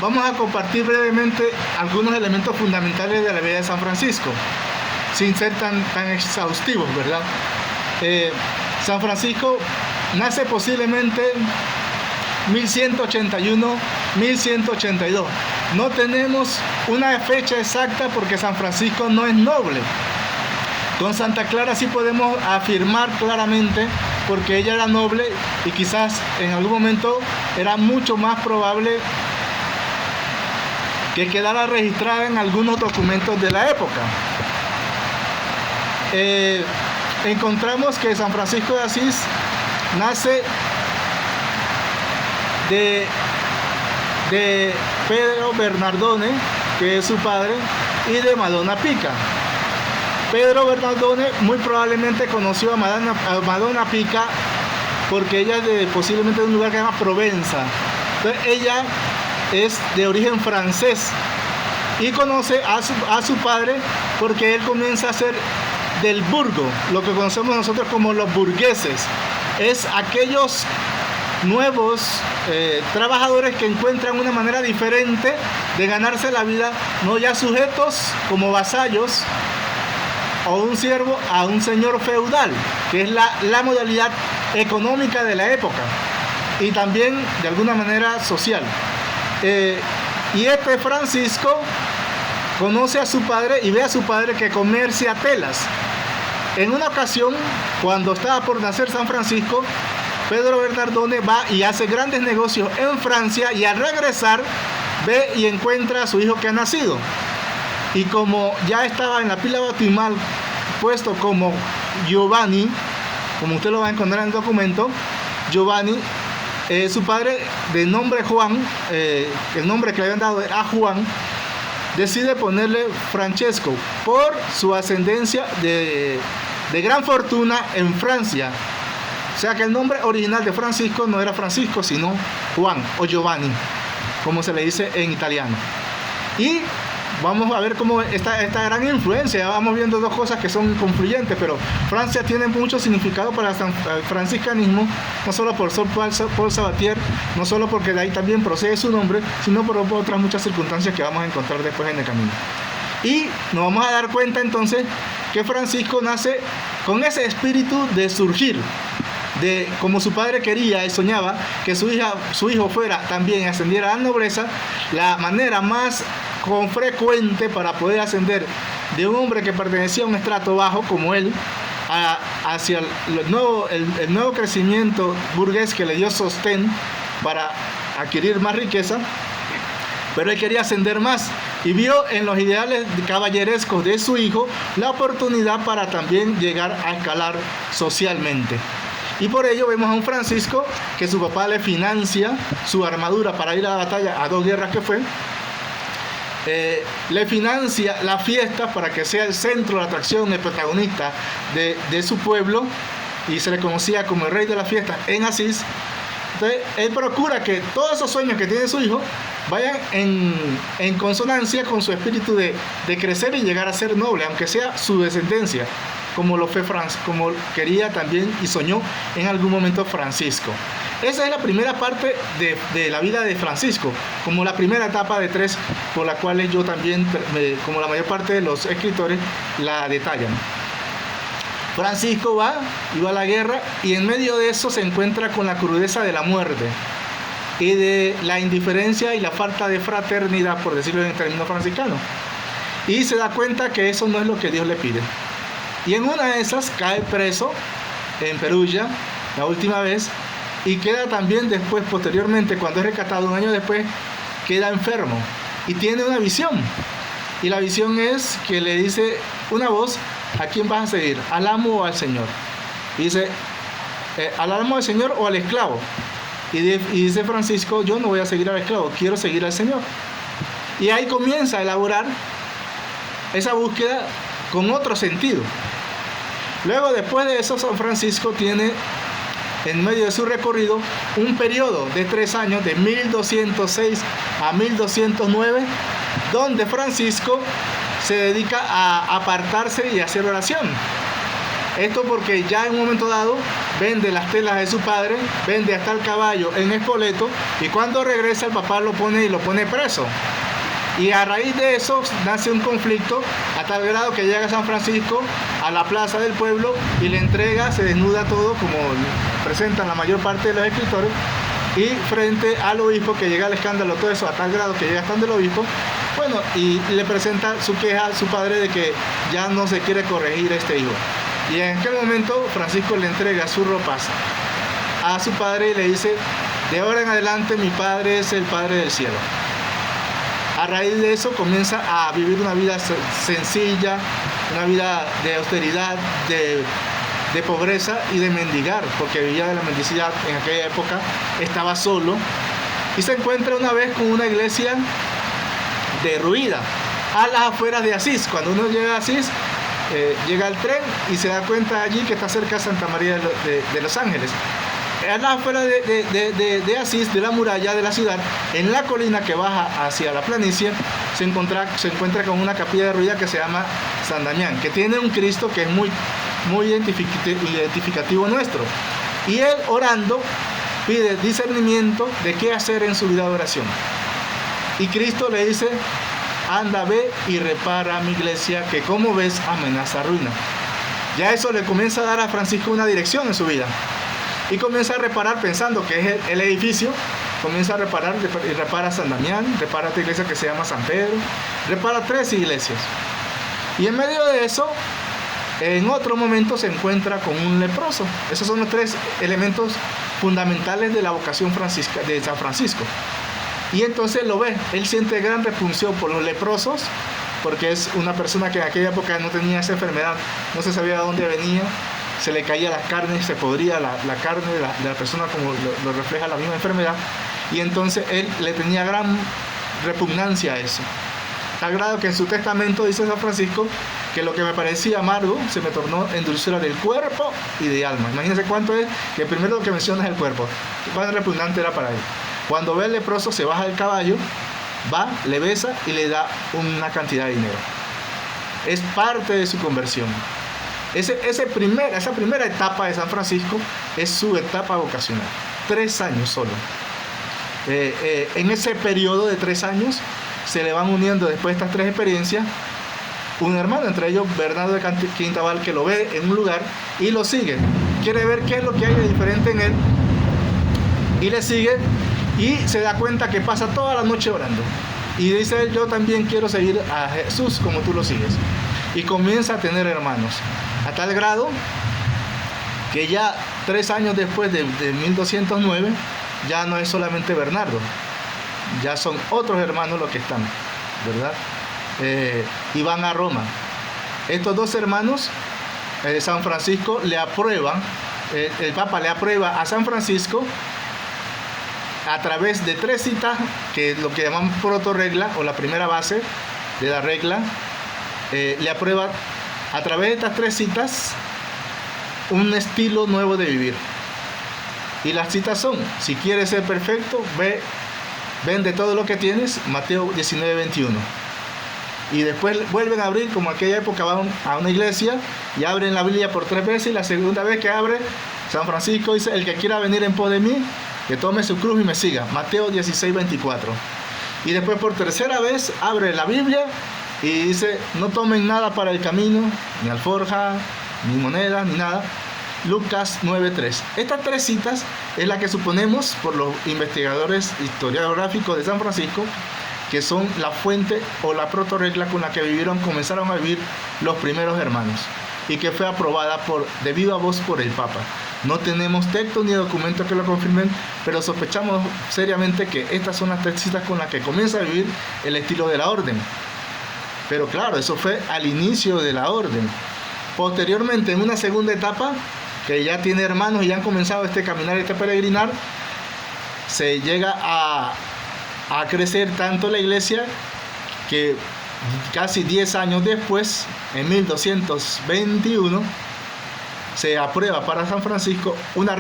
vamos a compartir brevemente algunos elementos fundamentales de la vida de San Francisco, sin ser tan exhaustivos, ¿verdad? San Francisco nace posiblemente 1181, 1182. No tenemos una fecha exacta porque San Francisco no es noble. Con Santa Clara sí podemos afirmar claramente porque ella era noble y quizás en algún momento era mucho más probable que quedara registrada en algunos documentos de la época. Encontramos que San Francisco de Asís nace de Pedro Bernardone, que es su padre, y de Madonna Pica. Pedro Bernardone muy probablemente conoció a Madonna Pica porque ella es posiblemente de un lugar que se llama Provenza. Entonces ella es de origen francés y conoce a su padre porque él comienza a ser del burgo, lo que conocemos nosotros como los burgueses. Es aquellos nuevos trabajadores que encuentran una manera diferente de ganarse la vida, no ya sujetos como vasallos o un siervo a un señor feudal, que es la modalidad económica de la época y también de alguna manera social. Y este Francisco conoce a su padre y ve a su padre que comercia telas. En una ocasión, cuando estaba por nacer San Francisco, Pedro Bernardone va y hace grandes negocios en Francia y al regresar ve y encuentra a su hijo que ha nacido. Y como ya estaba en la pila bautismal puesto como Giovanni, como usted lo va a encontrar en el documento, Giovanni, su padre de nombre Juan, el nombre que le habían dado era Juan, decide ponerle Francesco por su ascendencia de gran fortuna en Francia. O sea que el nombre original de Francisco no era Francisco, sino Juan o Giovanni, como se le dice en italiano. Y vamos a ver cómo esta gran influencia, ya vamos viendo dos cosas que son confluyentes, pero Francia tiene mucho significado para el franciscanismo, no solo por Paul Sabatier, no solo porque de ahí también procede su nombre, sino por otras muchas circunstancias que vamos a encontrar después en el camino. Y nos vamos a dar cuenta entonces que Francisco nace con ese espíritu de surgir, de como su padre quería y soñaba que su hijo fuera también, ascendiera a la nobleza. La manera más frecuente para poder ascender de un hombre que pertenecía a un estrato bajo como él hacia el nuevo crecimiento burgués que le dio sostén para adquirir más riqueza, pero él quería ascender más y vio en los ideales caballerescos de su hijo la oportunidad para también llegar a escalar socialmente. Y por ello vemos a un Francisco que su papá le financia su armadura para ir a la batalla, a 2 guerras que fue. Le financia la fiesta para que sea el centro de atracción, el protagonista de su pueblo, y se le conocía como el rey de la fiesta en Asís. Entonces él procura que todos esos sueños que tiene su hijo vayan en consonancia con su espíritu de crecer y llegar a ser noble, aunque sea su descendencia, como lo fue como quería también y soñó en algún momento Francisco. Esa es la primera parte de la vida de Francisco, como la primera etapa de 3, por la cual yo también, como la mayor parte de los escritores, la detallan. Francisco iba a la guerra y en medio de eso se encuentra con la crudeza de la muerte y de la indiferencia y la falta de fraternidad, por decirlo en términos franciscanos. Y se da cuenta que eso no es lo que Dios le pide. Y en una de esas cae preso en Perugia, la última vez, y queda también después, posteriormente, cuando es rescatado 1 año después, queda enfermo y tiene una visión. Y la visión es que le dice una voz: ¿a quién vas a seguir? ¿Al amo o al Señor? Y dice, ¿al amo del Señor o al esclavo? Y dice Francisco: yo no voy a seguir al esclavo, quiero seguir al Señor. Y ahí comienza a elaborar esa búsqueda con otro sentido. Luego, después de eso, San Francisco tiene en medio de su recorrido un periodo de 3 años, de 1206 a 1209, donde Francisco se dedica a apartarse y a hacer oración. Esto porque ya en un momento dado vende las telas de su padre, vende hasta el caballo en Spoleto, y cuando regresa el papá lo pone preso. Y a raíz de eso nace un conflicto a tal grado que llega a San Francisco a la plaza del pueblo y le entrega, se desnuda todo como presentan la mayor parte de los escritores, y frente al obispo, que llega al escándalo, todo eso a tal grado que llega hasta donde el obispo, bueno, y le presenta su queja a su padre de que ya no se quiere corregir este hijo. Y en aquel momento Francisco le entrega sus ropas a su padre y le dice: de ahora en adelante mi padre es el Padre del cielo. A raíz de eso comienza a vivir una vida sencilla, una vida de austeridad, de pobreza y de mendigar, porque vivía de la mendicidad en aquella época, estaba solo, y se encuentra una vez con una iglesia derruida a las afueras de Asís. Cuando uno llega a Asís, llega al tren y se da cuenta allí que está cerca de Santa María de Los Ángeles. A las afueras de Asís, de la muralla de la ciudad, en la colina que baja hacia la planicie, se encuentra con una capilla derruida que se llama San Damián, que tiene un Cristo que es muy identificativo nuestro. Y él, orando, pide discernimiento de qué hacer en su vida de oración. Y Cristo le dice: anda, ve y repara mi iglesia, que como ves amenaza ruina. Ya eso le comienza a dar a Francisco una dirección en su vida. Y comienza a reparar, pensando que es el edificio, comienza a reparar y repara San Damián, repara otra iglesia que se llama San Pedro, repara 3 iglesias. Y en medio de eso, en otro momento se encuentra con un leproso. Esos son los 3 elementos fundamentales de la vocación de San Francisco. Y entonces lo ve, él siente gran repulsión por los leprosos, porque es una persona que en aquella época no tenía esa enfermedad, no se sabía de dónde venía, se le caía la carne, se podría la carne de la persona, como lo refleja la misma enfermedad, y entonces él le tenía gran repugnancia a eso. Tal grado que en su testamento dice San Francisco que lo que me parecía amargo se me tornó en dulzura del cuerpo y de alma. Imagínense cuánto es, que primero lo que menciona es el cuerpo, cuán repugnante era para él. Cuando ve al leproso, se baja del caballo, va, le besa y le da una cantidad de dinero. Es parte de su conversión. Esa primera etapa de San Francisco es su etapa vocacional. 3 años solo. En ese periodo de 3 años se le van uniendo, después de estas 3 experiencias, un hermano, entre ellos Bernardo de Quintabal, que lo ve en un lugar y lo sigue. Quiere ver qué es lo que hay de diferente en él y le sigue, y se da cuenta que pasa toda la noche orando. Y dice él: yo también quiero seguir a Jesús como tú lo sigues. Y comienza a tener hermanos, a tal grado que ya 3 años después de 1209, ya no es solamente Bernardo, ya son otros hermanos los que están, ¿verdad? Y van a Roma. Estos 2 hermanos, San Francisco le aprueban, el Papa le aprueba a San Francisco a través de 3 citas, que es lo que llaman protorregla, o la primera base de la regla. Le aprueba a través de estas 3 citas un estilo nuevo de vivir. Y las citas son: si quieres ser perfecto, vende todo lo que tienes, Mateo 19:21. Y después vuelven a abrir, como aquella época van a una iglesia y abren la Biblia por 3 veces, y la segunda vez que abre, San Francisco dice: el que quiera venir en pos de mí, que tome su cruz y me siga, Mateo 16:24. Y después por 3ª vez abre la Biblia y dice: no tomen nada para el camino, ni alforja, ni moneda, ni nada, Lucas 9:3. Estas 3 citas es la que suponemos, por los investigadores historiográficos de San Francisco, que son la fuente o la protorregla con la que comenzaron a vivir los primeros hermanos, y que fue aprobada de viva voz por el Papa. No tenemos texto ni documento que lo confirmen, pero sospechamos seriamente que estas son las 3 citas con las que comienza a vivir el estilo de la orden. Pero claro, eso fue al inicio de la orden. Posteriormente, en una segunda etapa, que ya tiene hermanos y ya han comenzado este caminar, este peregrinar, se llega a crecer tanto la iglesia que casi 10 años después, en 1221, se aprueba para San Francisco una